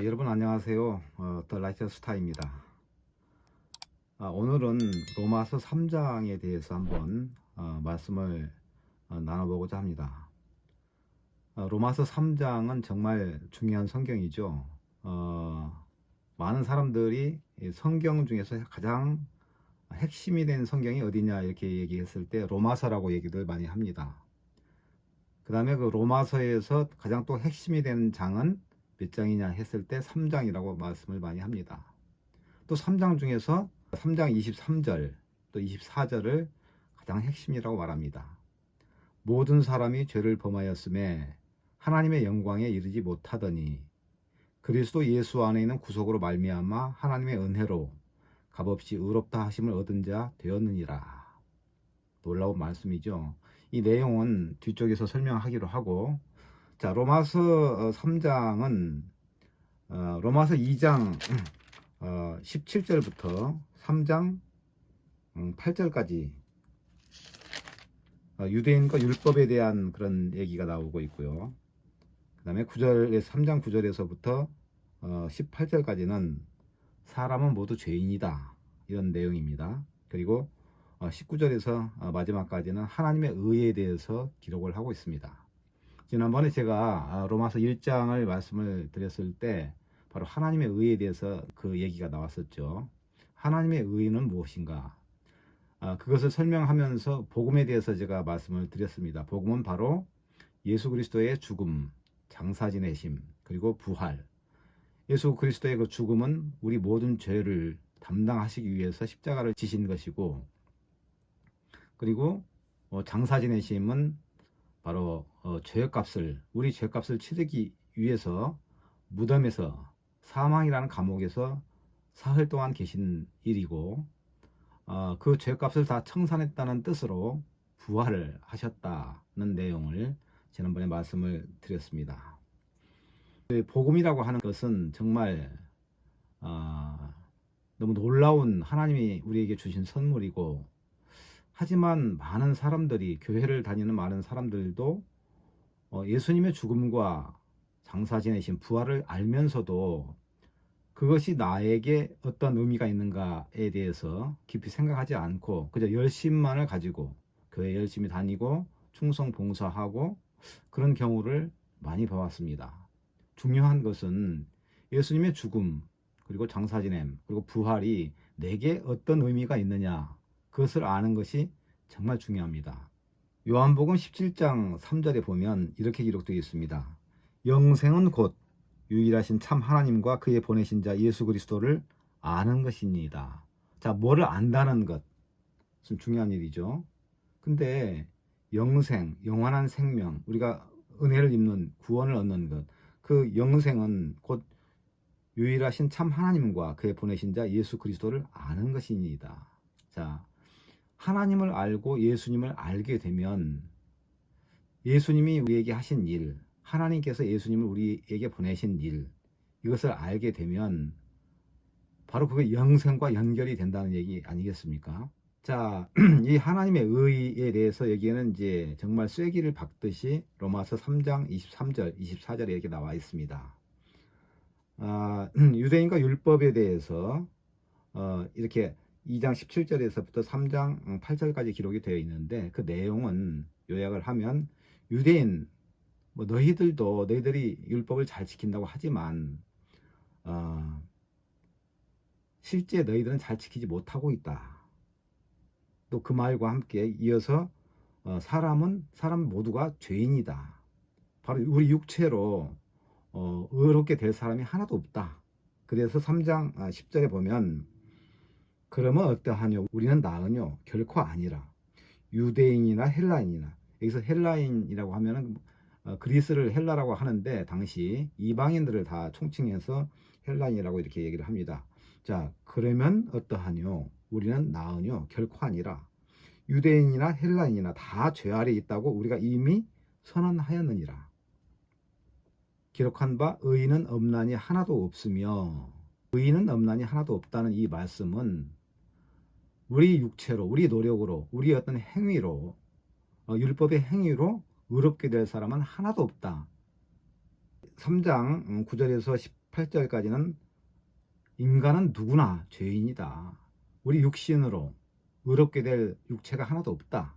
여러분 안녕하세요. 더 라이트 스타입니다. 오늘은 로마서 3장에 대해서 한번 말씀을 나눠보고자 합니다. 로마서 3장은 정말 중요한 성경이죠. 많은 사람들이 이 성경 중에서 가장 핵심이 된 성경이 어디냐 이렇게 얘기했을 때 로마서라고 얘기를 많이 합니다. 그 다음에 그 로마서에서 가장 또 핵심이 되는 장은 몇 장이냐 했을 때 3장이라고 말씀을 많이 합니다. 또 3장 중에서 3장 23절 또 24절을 가장 핵심이라고 말합니다. 모든 사람이 죄를 범하였음에 하나님의 영광에 이르지 못하더니 그리스도 예수 안에 있는 구속으로 말미암아 하나님의 은혜로 값없이 의롭다 하심을 얻은 자 되었느니라. 놀라운 말씀이죠. 이 내용은 뒤쪽에서 설명하기로 하고, 자, 로마서 3장은 로마서 2장 17절부터 3장 8절까지 유대인과 율법에 대한 그런 얘기가 나오고 있고요. 그 다음에 3장 9절에서부터 18절까지는 사람은 모두 죄인이다, 이런 내용입니다. 그리고 19절에서 마지막까지는 하나님의 의에 대해서 기록을 하고 있습니다. 지난번에 제가 로마서 1장을 말씀을 드렸을 때 바로 하나님의 의에 대해서 그 얘기가 나왔었죠. 하나님의 의는 무엇인가? 그것을 설명하면서 복음에 대해서 제가 말씀을 드렸습니다. 복음은 바로 예수 그리스도의 죽음, 장사 지내심, 그리고 부활. 예수 그리스도의 그 죽음은 우리 모든 죄를 담당하시기 위해서 십자가를 지신 것이고, 그리고 장사 지내심은 바로 우리 죄값을 치르기 위해서 무덤에서, 사망이라는 감옥에서 사흘 동안 계신 일이고, 그 죄값을 다 청산했다는 뜻으로 부활을 하셨다는 내용을 지난번에 말씀을 드렸습니다. 복음이라고 하는 것은 정말 너무 놀라운 하나님이 우리에게 주신 선물이고, 하지만 많은 사람들이, 교회를 다니는 많은 사람들도 예수님의 죽음과 장사 지내신 부활을 알면서도 그것이 나에게 어떤 의미가 있는가에 대해서 깊이 생각하지 않고 그저 열심만을 가지고 교회 열심히 다니고 충성 봉사하고 그런 경우를 많이 봐왔습니다. 중요한 것은 예수님의 죽음, 그리고 장사 지냄, 그리고 부활이 내게 어떤 의미가 있느냐, 그것을 아는 것이 정말 중요합니다. 요한복음 17장 3절에 보면 이렇게 기록되어 있습니다. 영생은 곧 유일하신 참 하나님과 그의 보내신 자 예수 그리스도를 아는 것입니다. 자, 뭐를 안다는 것, 좀 중요한 일이죠. 근데 영생, 영원한 생명, 우리가 은혜를 입는, 구원을 얻는 것, 그 영생은 곧 유일하신 참 하나님과 그의 보내신 자 예수 그리스도를 아는 것입니다. 자, 하나님을 알고 예수님을 알게 되면 예수님이 우리에게 하신 일, 하나님께서 예수님을 우리에게 보내신 일, 이것을 알게 되면 바로 그게 영생과 연결이 된다는 얘기 아니겠습니까? 자, 이 하나님의 의에 대해서 여기에는 이제 정말 쐐기를 박듯이 로마서 3장 23절, 24절에 이렇게 나와 있습니다. 유대인과 율법에 대해서 이렇게 2장 17절에서부터 3장 8절까지 기록이 되어 있는데, 그 내용은 요약을 하면, 유대인, 너희들이 율법을 잘 지킨다고 하지만 실제 너희들은 잘 지키지 못하고 있다. 또 그 말과 함께 이어서 사람 모두가 죄인이다. 바로 우리 육체로 의롭게 될 사람이 하나도 없다. 그래서 3장 10절에 보면, 그러면 어떠하뇨? 우리는 나으뇨? 결코 아니라. 유대인이나 헬라인이나, 여기서 헬라인이라고 하면은 그리스를 헬라라고 하는데, 당시 이방인들을 다 총칭해서 헬라인이라고 이렇게 얘기를 합니다. 자, 그러면 어떠하뇨? 우리는 나으뇨? 결코 아니라. 유대인이나 헬라인이나 다 죄 아래 있다고 우리가 이미 선언하였느니라. 기록한 바 의인은 없나니 하나도 없으며, 의인은 없나니 하나도 없다는 이 말씀은 우리 육체로, 우리 노력으로, 우리 어떤 행위로, 율법의 행위로 의롭게 될 사람은 하나도 없다. 3장 9절에서 28절까지는 인간은 누구나 죄인이다. 우리 육신으로 의롭게 될 육체가 하나도 없다.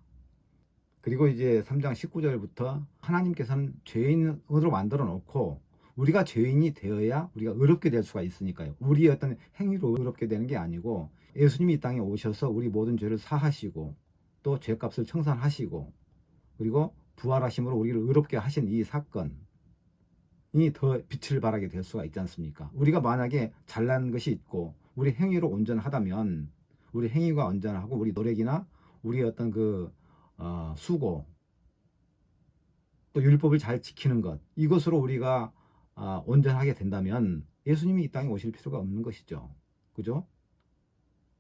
그리고 이제 3장 19절부터 하나님께서는 죄인으로 만들어 놓고 우리가 죄인이 되어야 우리가 의롭게 될 수가 있으니까요. 우리의 어떤 행위로 의롭게 되는 게 아니고 예수님이 이 땅에 오셔서 우리 모든 죄를 사하시고 또 죄값을 청산하시고 그리고 부활하심으로 우리를 의롭게 하신 이 사건이 더 빛을 발하게 될 수가 있지 않습니까? 우리가 만약에 잘난 것이 있고 우리 행위로 온전하다면 우리 행위가 온전하고 우리 노력이나 우리의 어떤 수고 또 율법을 잘 지키는 것 이것으로 우리가 온전하게 된다면 예수님이 이 땅에 오실 필요가 없는 것이죠. 그죠?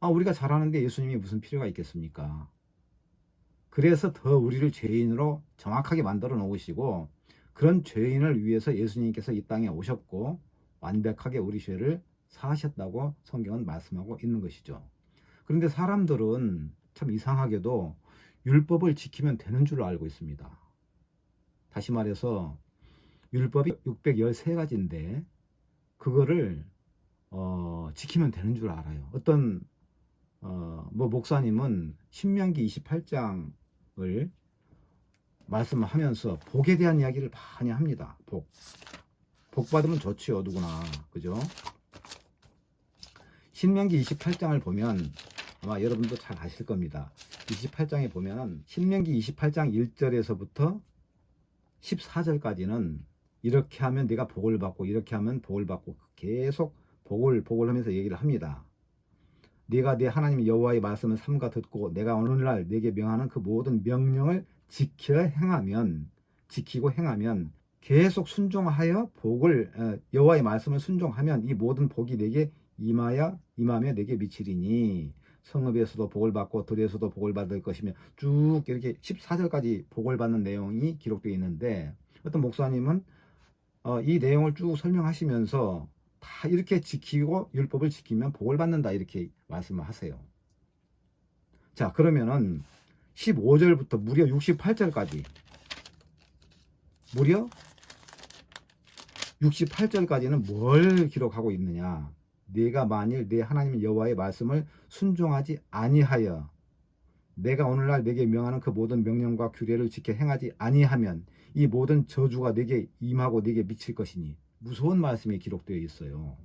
우리가 잘하는데 예수님이 무슨 필요가 있겠습니까? 그래서 더 우리를 죄인으로 정확하게 만들어 놓으시고 그런 죄인을 위해서 예수님께서 이 땅에 오셨고 완벽하게 우리 죄를 사하셨다고 성경은 말씀하고 있는 것이죠. 그런데 사람들은 참 이상하게도 율법을 지키면 되는 줄 알고 있습니다. 다시 말해서 율법이 613가지인데 그거를 지키면 되는 줄 알아요. 어떤 목사님은 신명기 28장을 말씀하면서 복에 대한 이야기를 많이 합니다. 복 받으면 좋지요, 누구나. 그죠? 신명기 28장을 보면 아마 여러분도 잘 아실 겁니다. 28장에 보면 신명기 28장 1절에서부터 14절까지는 이렇게 하면 내가 복을 받고 이렇게 하면 복을 받고 계속 복을 하면서 얘기를 합니다. 네가 네 하나님 여호와의 말씀을 삼가 듣고 내가 오늘날 네게 명하는 그 모든 명령을 지키고 행하면 계속 순종하여 여호와의 말씀을 순종하면 이 모든 복이 네게 임하며 네게 미치리니 성읍에서도 복을 받고 들에서도 복을 받을 것이며 쭉 이렇게 14절까지 복을 받는 내용이 기록되어 있는데 어떤 목사님은 이 내용을 쭉 설명하시면서 다 이렇게 지키고 율법을 지키면 복을 받는다 이렇게 말씀을 하세요. 자, 그러면은 15절부터 무려 68절까지 무려 68절까지는 뭘 기록하고 있느냐? 네가 만일 네 하나님 여호와의 말씀을 순종하지 아니하여 내가 오늘날 네게 명하는 그 모든 명령과 규례를 지켜 행하지 아니하면 이 모든 저주가 네게 임하고 네게 미칠 것이니 무서운 말씀이 기록되어 있어요.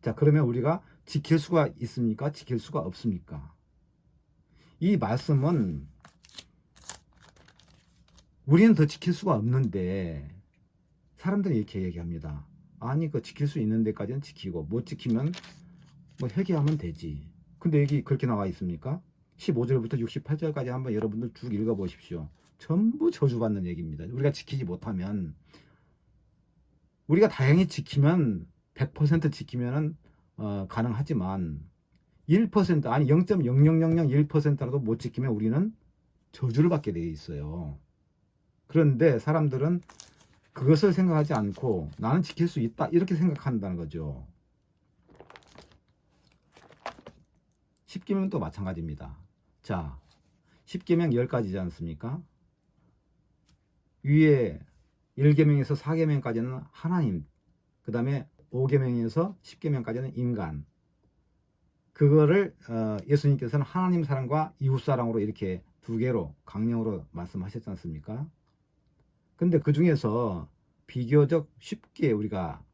자, 그러면 우리가 지킬 수가 있습니까? 지킬 수가 없습니까? 이 말씀은 우리는 더 지킬 수가 없는데 사람들이 이렇게 얘기합니다. 아니 지킬 수 있는 데까지는 지키고 못 지키면 회개하면 되지. 근데 여기 그렇게 나와 있습니까? 15절부터 68절까지 한번 여러분들 쭉 읽어보십시오. 전부 저주받는 얘기입니다. 우리가 지키지 못하면 우리가 다행히 지키면 100% 지키면 가능하지만 1% 아니 0.00001%라도 못 지키면 우리는 저주를 받게 되어 있어요. 그런데 사람들은 그것을 생각하지 않고 나는 지킬 수 있다 이렇게 생각한다는 거죠. 십계명도 마찬가지입니다. 자, 십계명 10가지지 않습니까? 위에 1계명에서 4계명까지는 하나님, 그 다음에 5계명에서 10계명까지는 인간. 그거를 예수님께서는 하나님 사랑과 이웃 사랑으로 이렇게 두 개로 강령으로 말씀하셨지 않습니까? 근데 그 중에서 비교적 쉽게 우리가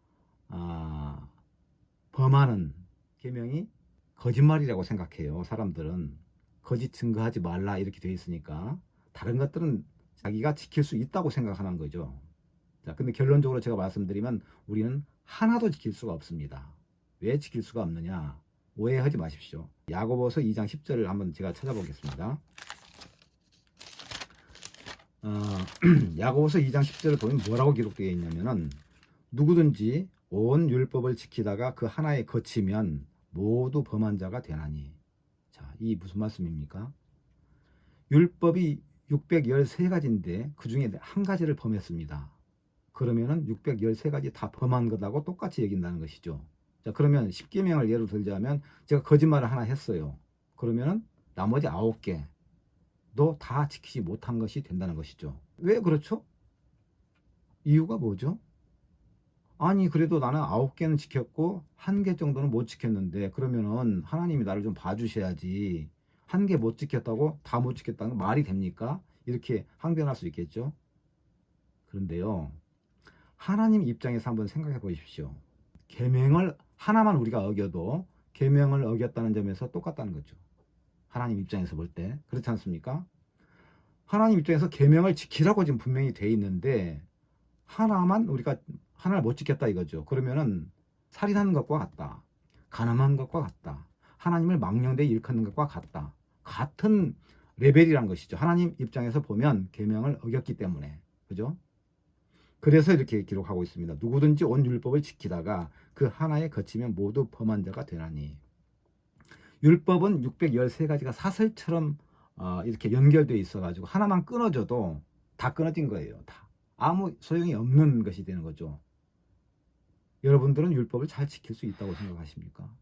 범하는 계명이 거짓말이라고 생각해요. 사람들은 거짓 증거하지 말라 이렇게 되어 있으니까 다른 것들은 자기가 지킬 수 있다고 생각하는 거죠. 자, 근데 결론적으로 제가 말씀드리면 우리는 하나도 지킬 수가 없습니다. 왜 지킬 수가 없느냐? 오해하지 마십시오. 야고보서 2장 10절을 한번 제가 찾아보겠습니다. 야고보서 2장 10절을 보면 뭐라고 기록되어 있냐면은 누구든지 온 율법을 지키다가 그 하나에 거치면 모두 범한 자가 되나니. 자, 이 무슨 말씀입니까? 율법이 613가지인데 그 중에 한 가지를 범했습니다. 그러면은 613가지 다 범한 것하고 똑같이 여긴다는 것이죠. 자, 그러면 10계명을 예로 들자면 제가 거짓말을 하나 했어요. 그러면은 나머지 9개 도 다 지키지 못한 것이 된다는 것이죠. 왜 그렇죠? 이유가 뭐죠? 아니 그래도 나는 9개는 지켰고 1개 정도는 못 지켰는데 그러면은 하나님이 나를 좀 봐주셔야지 1개 못 지켰다고 다 못 지켰다는 건 말이 됩니까? 이렇게 항변할 수 있겠죠. 그런데요, 하나님 입장에서 한번 생각해 보십시오. 계명을 하나만 우리가 어겨도 계명을 어겼다는 점에서 똑같다는 거죠. 하나님 입장에서 볼 때 그렇지 않습니까? 하나님 입장에서 계명을 지키라고 지금 분명히 돼 있는데 하나만 우리가 하나를 못 지켰다 이거죠. 그러면은 살인하는 것과 같다. 간음한 것과 같다. 하나님을 망령되이 일컫는 것과 같다. 같은 레벨이란 것이죠. 하나님 입장에서 보면 계명을 어겼기 때문에. 그죠? 그래서 이렇게 기록하고 있습니다. 누구든지 온 율법을 지키다가 그 하나에 거치면 모두 범한 자가 되나니. 율법은 613가지가 사슬처럼 이렇게 연결되어 있어가지고 하나만 끊어져도 다 끊어진 거예요. 다. 아무 소용이 없는 것이 되는 거죠. 여러분들은 율법을 잘 지킬 수 있다고 생각하십니까?